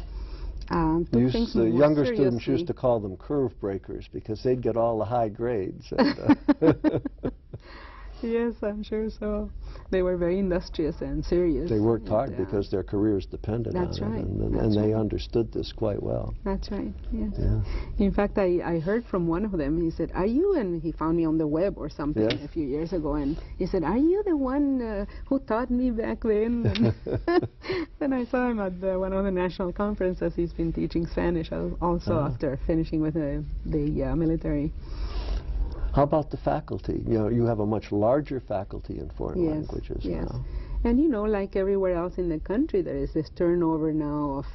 C: took things more
B: the younger
C: seriously.
B: students used to call them curve breakers because they'd get all the high grades. And,
C: yes, I'm sure so. They were very industrious and serious.
B: They worked hard because their careers depended on it, and they understood this quite well.
C: That's right, yes.
B: Yeah.
C: In fact, I heard from one of them, he said, "Are you," and he found me on the web or something a few years ago, and he said, "Are you the one who taught me back then?" Then I saw him at one of the national conferences. He's been teaching Spanish also after finishing with the military.
B: How about the faculty? You know, you have a much larger faculty in foreign languages now.
C: And you know, like everywhere else in the country, there is this turnover now of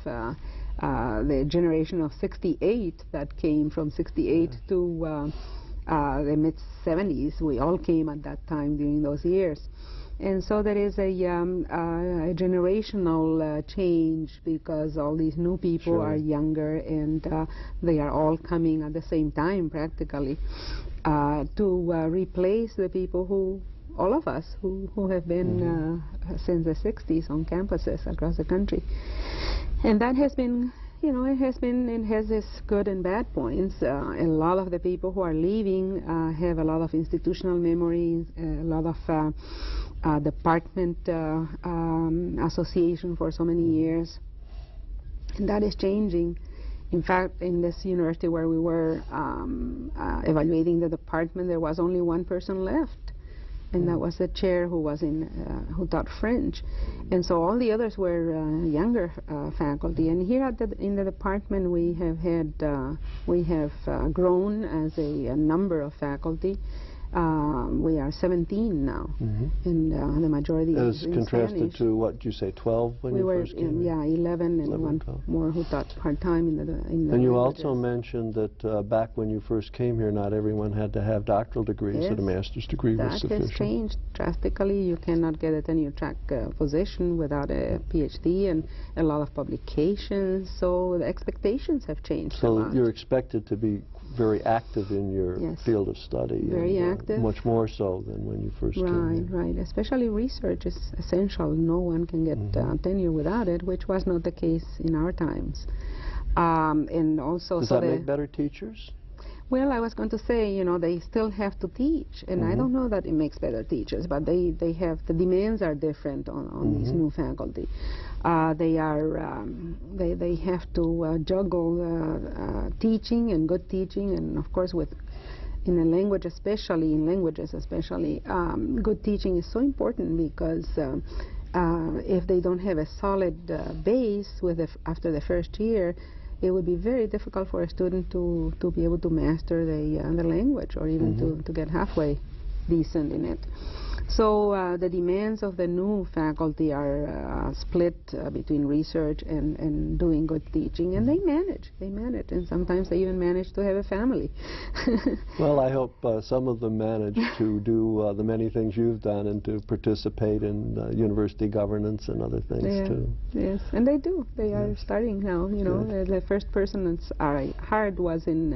C: the generation of 68 that came from 68 to the mid-70s. We all came at that time during those years. And so there is a generational change because all these new people are younger, and they are all coming at the same time practically to replace the people who, all of us, who have been since the 60s on campuses across the country. And that has been, you know, it has its good and bad points. A lot of the people who are leaving have a lot of institutional memories, a lot of department association for so many years, and that is changing. In fact, in this university where we were evaluating the department, there was only one person left, and that was the chair who was who taught French, and so all the others were younger faculty. And here in the department, we have had grown as a number of faculty. We are 17 now, and the majority is in
B: contrasted
C: Spanish.
B: To what you say, 12 when
C: we
B: you
C: were
B: first came?
C: Yeah, 11 and
B: 11,
C: one
B: 12.
C: more who taught part-time in the
B: And you also mentioned that back when you first came here, not everyone had to have doctoral degrees, that a master's degree was sufficient.
C: That has changed drastically. You cannot get a tenure-track position without a PhD, and a lot of publications, so the expectations have changed a lot.
B: So you're expected to be very active in your field of study.
C: Very active.
B: Much more so than when you first came here.
C: Right. Especially research is essential. No one can get tenure without it, which was not the case in our times. And also,
B: Does that make better teachers?
C: Well, I was going to say, you know, they still have to teach, and I don't know that it makes better teachers, but they have, the demands are different on these new faculty. They have to juggle teaching and good teaching, and of course in a language especially, in languages especially, good teaching is so important because if they don't have a solid base after the first year, it would be very difficult for a student to be able to master the language, or even to get halfway decent in it. So the demands of the new faculty are split between research and doing good teaching, and they manage, and sometimes they even manage to have a family.
B: Well, I hope some of them manage to do the many things you've done and to participate in university governance and other things too.
C: Yes, and they do. They are starting now. You know, the first person that's I hired was in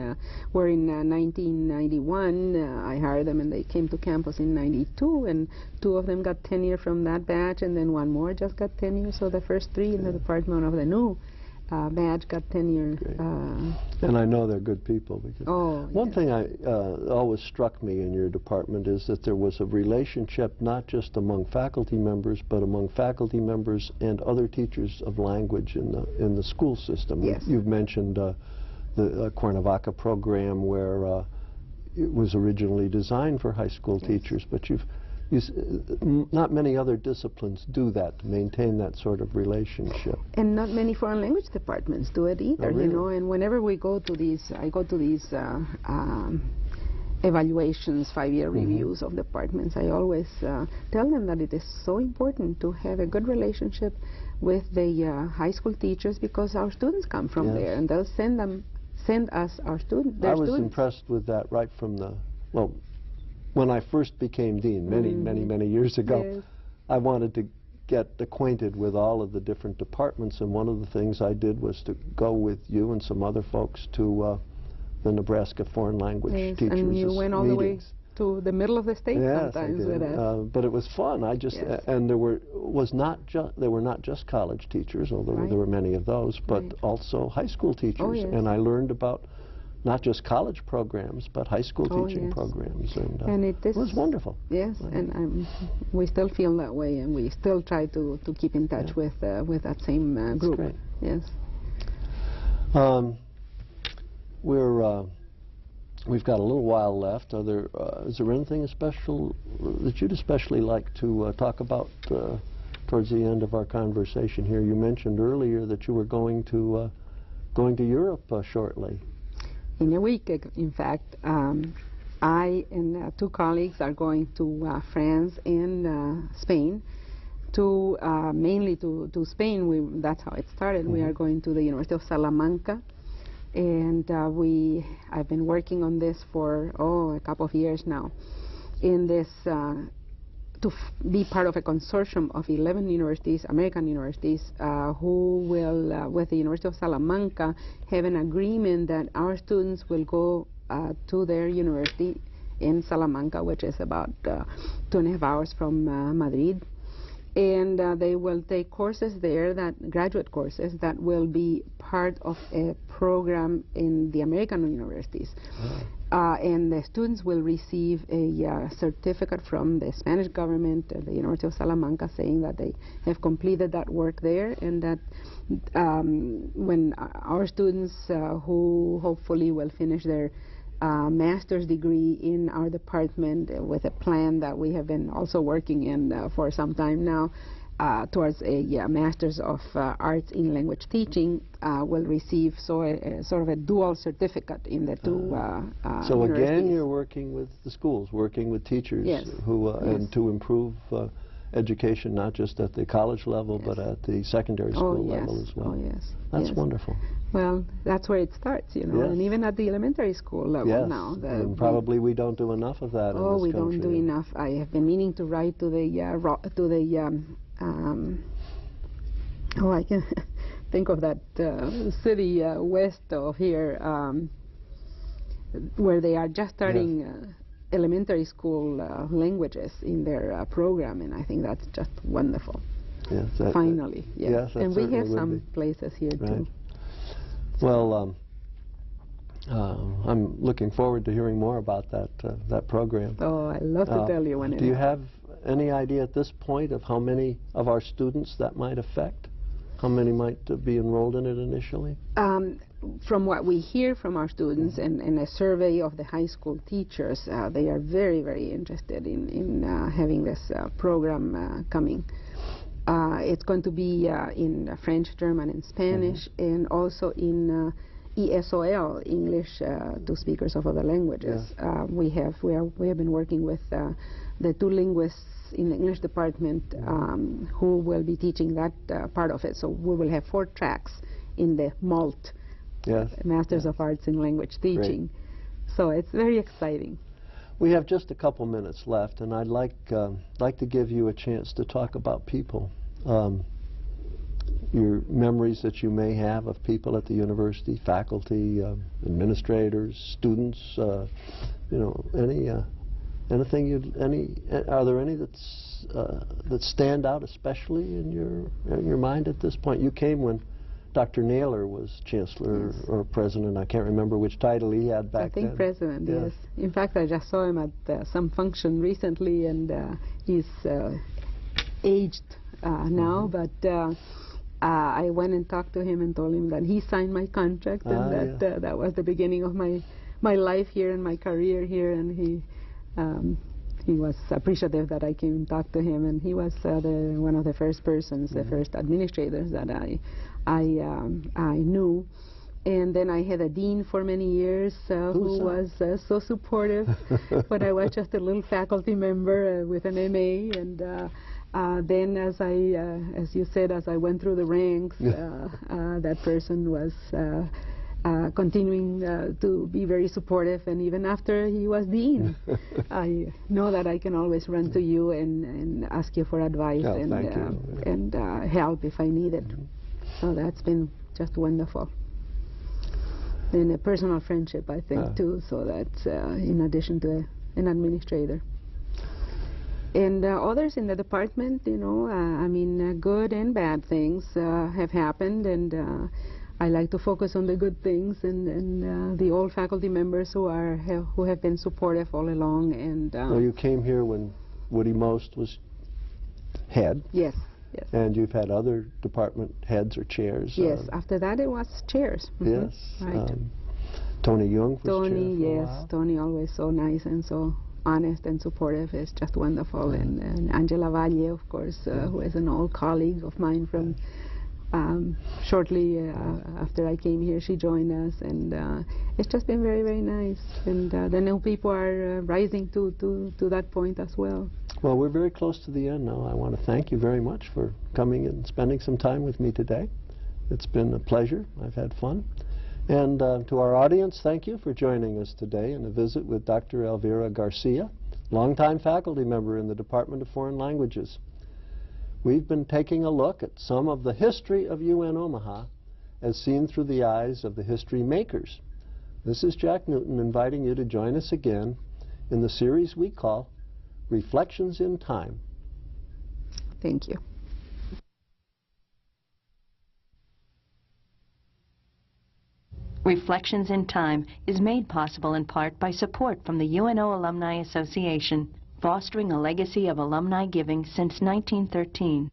C: 1991. I hired them, and they came to campus in '92, and 2 of them got tenure from that batch, and then 1 more just got tenure. So the first 3 in the department of the new batch got tenure.
B: And I know they're good people. Because one thing always struck me in your department is that there was a relationship not just among faculty members, but among faculty members and other teachers of language in the school system.
C: Yes.
B: You've mentioned the Cuernavaca program, where it was originally designed for high school teachers, but not many other disciplines do that, to maintain that sort of relationship.
C: And not many foreign language departments do it either, you know. And whenever we go to these, I go to these evaluations, 5-year reviews of departments, I always tell them that it is so important to have a good relationship with the high school teachers, because our students come from there, and they'll send us our students.
B: I was impressed with that right from the, well, when I first became dean, many years ago, I wanted to get acquainted with all of the different departments, and one of the things I did was to go with you and some other folks to the Nebraska foreign language teachers'
C: and you went all the way to the middle of the state
B: sometimes
C: sometimes with us.
B: But it was fun. I just and there were not just college teachers, although there were many of those, but also high school teachers, and I learned about not just college programs, but high school teaching programs, and it was wonderful. Yes,
C: and we still feel that way, and we still try to keep in touch with that same group.
B: That's great.
C: Yes.
B: We've got a little while left. Is there anything special that you'd especially like to talk about towards the end of our conversation here? You mentioned earlier that you were going to Europe shortly.
C: In a week, in fact. I and 2 colleagues are going to France and Spain, mainly to Spain. That's how it started. We are going to the University of Salamanca, and I've been working on this for a couple of years now. In this, to be part of a consortium of 11 universities, American universities, who will, with the University of Salamanca, have an agreement that our students will go to their university in Salamanca, which is about 2.5 hours from Madrid, and they will take courses there, graduate courses, that will be part of a program in the American universities. And the students will receive a certificate from the Spanish government, the University of Salamanca, saying that they have completed that work there, and that when our students, who hopefully will finish their master's degree in our department, with a plan that we have been also working in for some time now, towards a Master's of Arts in Language Teaching, will receive sort of a dual certificate in the 2
B: So again, you're working with the schools, working with teachers who and to improve education, not just at the college level, but at the secondary school level as well. That's wonderful.
C: Well, that's where it starts, you know, and even at the elementary school level now.
B: And probably we don't do enough of that in this country.
C: We don't do enough. I have been meaning to write to the I can think of that city west of here, where they are just starting elementary school languages in their program, and I think that's just wonderful. Finally, and we have some places here too.
B: Well, I'm looking forward to hearing more about that program.
C: Oh, I'd love to tell you when it
B: Do you
C: happens.
B: have any idea at this point of how many of our students that might affect? How many might be enrolled in it initially?
C: From what we hear from our students and a survey of the high school teachers, they are very, very interested in having this program coming. It's going to be in French, German, and Spanish, and also in ESOL, English to speakers of other languages.
B: Yes.
C: We have been working with the two linguists in the English department who will be teaching that part of it. So we will have 4 tracks in the MALT, Masters of Arts in Language Teaching.
B: Great.
C: So it's very exciting.
B: We have just a couple minutes left, and I'd like to give you a chance to talk about people. Your memories that you may have of people at the university, faculty, administrators, students, you know, are there any that stand out especially in your mind at this point? You came when Dr. Naylor was chancellor or president. I can't remember which title he had back then.
C: I think president, yes. In fact, I just saw him at some function recently, and he's aged now, but I went and talked to him and told him that he signed my contract, and that was the beginning of my life here and my career here, and he was appreciative that I came and talked to him, and he was one of the first persons, the first administrators that I knew. And then I had a dean for many years who was so supportive when I was just a little faculty member with an MA, and then as you said, as I went through the ranks, that person was continuing to be very supportive, and even after he was dean, I know that I can always run to you and ask you for advice and help if I need it. So that's been just wonderful. And a personal friendship, I think, too, so that's in addition to an administrator. And others in the department, you know, I mean, good and bad things have happened, and I like to focus on the good things, and the old faculty members who have been supportive all along. And
B: well, you came here when Woody Most was head.
C: Yes, yes.
B: And you've had other department heads or chairs.
C: Yes, after that it was chairs.
B: Yes.
C: Right.
B: Tony Young was
C: Tony,
B: chair for a
C: yes,
B: while.
C: Tony always so nice and so honest and supportive. Is just wonderful. And Angela Valle, of course, who is an old colleague of mine from shortly after I came here, she joined us, and it's just been very, very nice. And the new people are rising to that point as well.
B: Well, we're very close to the end now. I want to thank you very much for coming and spending some time with me today. It's been a pleasure. I've had fun. And to our audience, thank you for joining us today in a visit with Dr. Elvira Garcia, longtime faculty member in the Department of Foreign Languages. We've been taking a look at some of the history of UN Omaha as seen through the eyes of the history makers. This is Jack Newton inviting you to join us again in the series we call Reflections in Time.
C: Thank you.
A: Reflections in Time is made possible in part by support from the UNO Alumni Association, fostering a legacy of alumni giving since 1913.